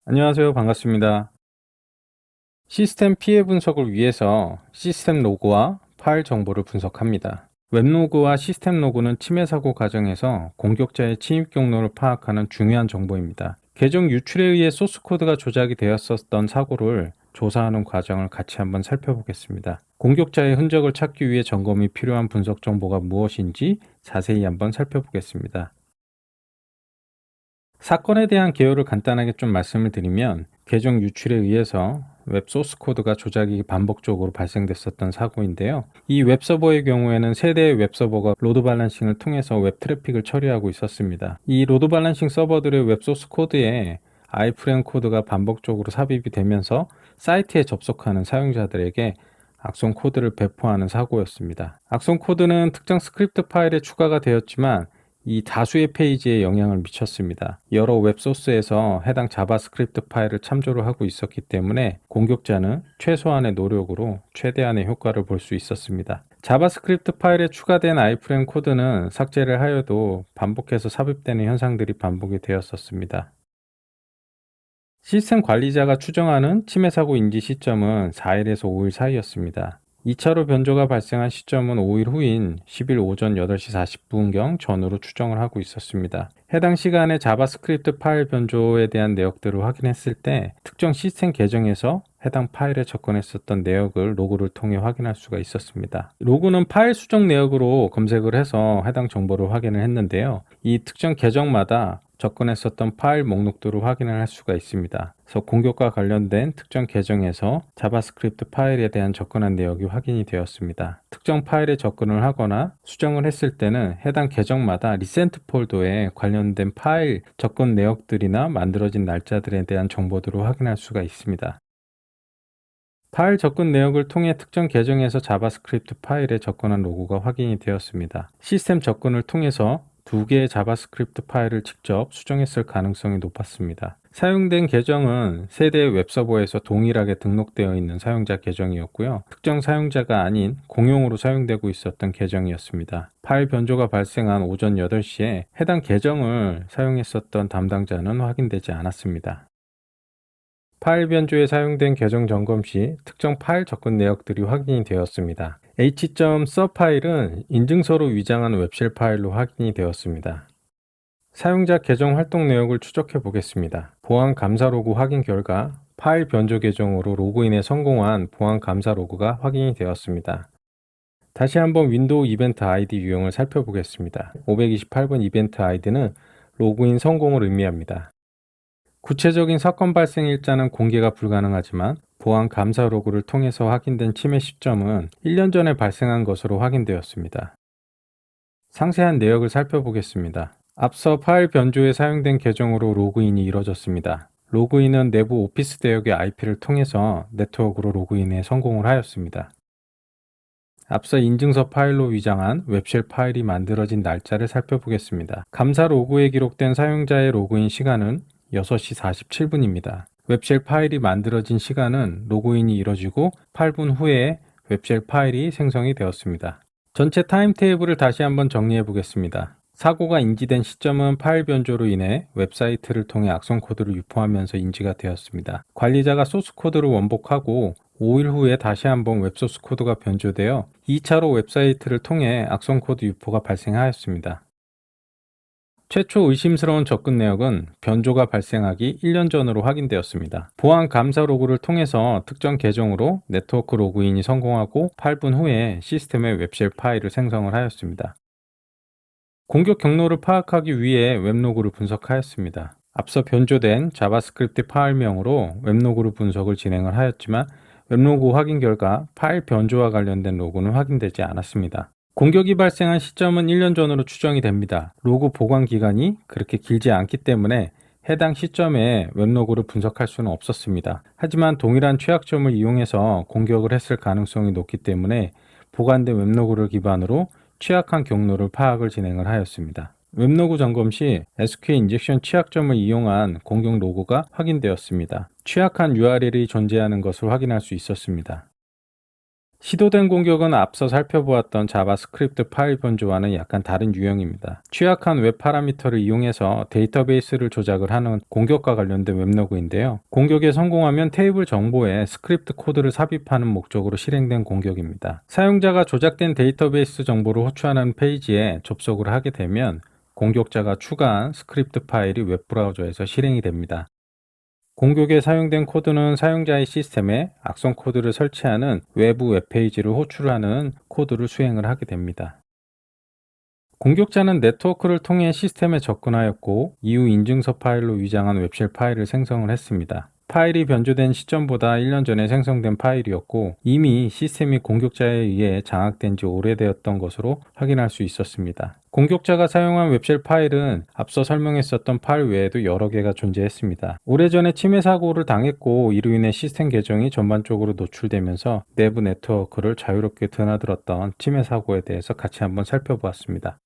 안녕하세요. 반갑습니다. 시스템 피해 분석을 위해서 시스템 로그와 파일 정보를 분석합니다. 웹로그와 시스템 로그는 침해 사고 과정에서 공격자의 침입 경로를 파악하는 중요한 정보입니다. 계정 유출에 의해 소스 코드가 조작이 되었었던 사고를 조사하는 과정을 같이 한번 살펴보겠습니다. 공격자의 흔적을 찾기 위해 점검이 필요한 분석 정보가 무엇인지 자세히 한번 살펴보겠습니다. 사건에 대한 개요를 간단하게 좀 말씀을 드리면, 계정 유출에 의해서 웹 소스 코드가 조작이 반복적으로 발생됐었던 사고인데요. 이 웹서버의 경우에는 세 대의 웹서버가 로드 밸런싱을 통해서 웹 트래픽을 처리하고 있었습니다. 이 로드 밸런싱 서버들의 웹 소스 코드에 아이프레임 코드가 반복적으로 삽입이 되면서 사이트에 접속하는 사용자들에게 악성 코드를 배포하는 사고였습니다. 악성 코드는 특정 스크립트 파일에 추가가 되었지만 이 다수의 페이지에 영향을 미쳤습니다. 여러 웹소스에서 해당 자바스크립트 파일을 참조를 하고 있었기 때문에 공격자는 최소한의 노력으로 최대한의 효과를 볼 수 있었습니다. 자바스크립트 파일에 추가된 아이프레임 코드는 삭제를 하여도 반복해서 삽입되는 현상들이 반복이 되었었습니다. 시스템 관리자가 추정하는 침해 사고 인지 시점은 4일에서 5일 사이였습니다. 2차로 변조가 발생한 시점은 5일 후인 10일 오전 8시 40분경 전후로 추정을 하고 있었습니다. 해당 시간에 자바스크립트 파일 변조에 대한 내역들을 확인했을 때 특정 시스템 계정에서 해당 파일에 접근했었던 내역을 로그를 통해 확인할 수가 있었습니다. 로그는 파일 수정 내역으로 검색을 해서 해당 정보를 확인을 했는데요. 이 특정 계정마다 접근했었던 파일 목록들을 확인을 할 수가 있습니다. 그래서 공격과 관련된 특정 계정에서 자바스크립트 파일에 대한 접근한 내역이 확인이 되었습니다. 특정 파일에 접근을 하거나 수정을 했을 때는 해당 계정마다 리센트 폴더에 관련된 파일 접근 내역들이나 만들어진 날짜들에 대한 정보들을 확인할 수가 있습니다. 파일 접근 내역을 통해 특정 계정에서 자바스크립트 파일에 접근한 로그가 확인이 되었습니다. 시스템 접근을 통해서 두 개의 자바스크립트 파일을 직접 수정했을 가능성이 높았습니다. 사용된 계정은 세 대의 웹서버에서 동일하게 등록되어 있는 사용자 계정이었고요. 특정 사용자가 아닌 공용으로 사용되고 있었던 계정이었습니다. 파일 변조가 발생한 오전 8시에 해당 계정을 사용했었던 담당자는 확인되지 않았습니다. 파일 변조에 사용된 계정 점검 시 특정 파일 접근 내역들이 확인이 되었습니다. h.sub 파일은 인증서로 위장한 웹쉘 파일로 확인이 되었습니다. 사용자 계정 활동 내역을 추적해 보겠습니다. 보안 감사 로그 확인 결과 파일 변조 계정으로 로그인에 성공한 보안 감사 로그가 확인이 되었습니다. 다시 한번 윈도우 이벤트 아이디 유형을 살펴보겠습니다. 528번 이벤트 아이디는 로그인 성공을 의미합니다. 구체적인 사건 발생 일자는 공개가 불가능하지만 보안 감사 로그를 통해서 확인된 침해 시점은 1년 전에 발생한 것으로 확인되었습니다. 상세한 내역을 살펴보겠습니다. 앞서 파일 변조에 사용된 계정으로 로그인이 이뤄졌습니다. 로그인은 내부 오피스 대역의 IP를 통해서 네트워크로 로그인에 성공을 하였습니다. 앞서 인증서 파일로 위장한 웹쉘 파일이 만들어진 날짜를 살펴보겠습니다. 감사 로그에 기록된 사용자의 로그인 시간은 6시 47분입니다. 웹쉘 파일이 만들어진 시간은 로그인이 이뤄지고 8분 후에 웹쉘 파일이 생성이 되었습니다. 전체 타임 테이블을 다시 한번 정리해 보겠습니다. 사고가 인지된 시점은 파일 변조로 인해 웹사이트를 통해 악성 코드를 유포하면서 인지가 되었습니다. 관리자가 소스 코드를 원복하고 5일 후에 다시 한번 웹소스 코드가 변조되어 2차로 웹사이트를 통해 악성 코드 유포가 발생하였습니다. 최초 의심스러운 접근 내역은 변조가 발생하기 1년 전으로 확인되었습니다. 보안 감사 로그를 통해서 특정 계정으로 네트워크 로그인이 성공하고 8분 후에 시스템에 웹쉘 파일을 생성을 하였습니다. 공격 경로를 파악하기 위해 웹로그를 분석하였습니다. 앞서 변조된 자바스크립트 파일명으로 웹로그를 분석을 진행을 하였지만 웹로그 확인 결과 파일 변조와 관련된 로그는 확인되지 않았습니다. 공격이 발생한 시점은 1년 전으로 추정이 됩니다. 로그 보관 기간이 그렇게 길지 않기 때문에 해당 시점에 웹로그를 분석할 수는 없었습니다. 하지만 동일한 취약점을 이용해서 공격을 했을 가능성이 높기 때문에 보관된 웹로그를 기반으로 취약한 경로를 파악을 진행을 하였습니다. 웹로그 점검 시 SQL 인젝션 취약점을 이용한 공격 로그가 확인되었습니다. 취약한 URL이 존재하는 것을 확인할 수 있었습니다. 시도된 공격은 앞서 살펴보았던 자바스크립트 파일 변조와는 약간 다른 유형입니다. 취약한 웹 파라미터를 이용해서 데이터베이스를 조작을 하는 공격과 관련된 웹로그인데요. 공격에 성공하면 테이블 정보에 스크립트 코드를 삽입하는 목적으로 실행된 공격입니다. 사용자가 조작된 데이터베이스 정보를 호출하는 페이지에 접속을 하게 되면 공격자가 추가한 스크립트 파일이 웹브라우저에서 실행이 됩니다. 공격에 사용된 코드는 사용자의 시스템에 악성 코드를 설치하는 외부 웹페이지를 호출하는 코드를 수행을 하게 됩니다. 공격자는 네트워크를 통해 시스템에 접근하였고 이후 인증서 파일로 위장한 웹쉘 파일을 생성을 했습니다. 파일이 변조된 시점보다 1년 전에 생성된 파일이었고 이미 시스템이 공격자에 의해 장악된 지 오래되었던 것으로 확인할 수 있었습니다. 공격자가 사용한 웹쉘 파일은 앞서 설명했었던 파일 외에도 여러 개가 존재했습니다. 오래전에 침해 사고를 당했고 이로 인해 시스템 계정이 전반적으로 노출되면서 내부 네트워크를 자유롭게 드나들었던 침해 사고에 대해서 같이 한번 살펴보았습니다.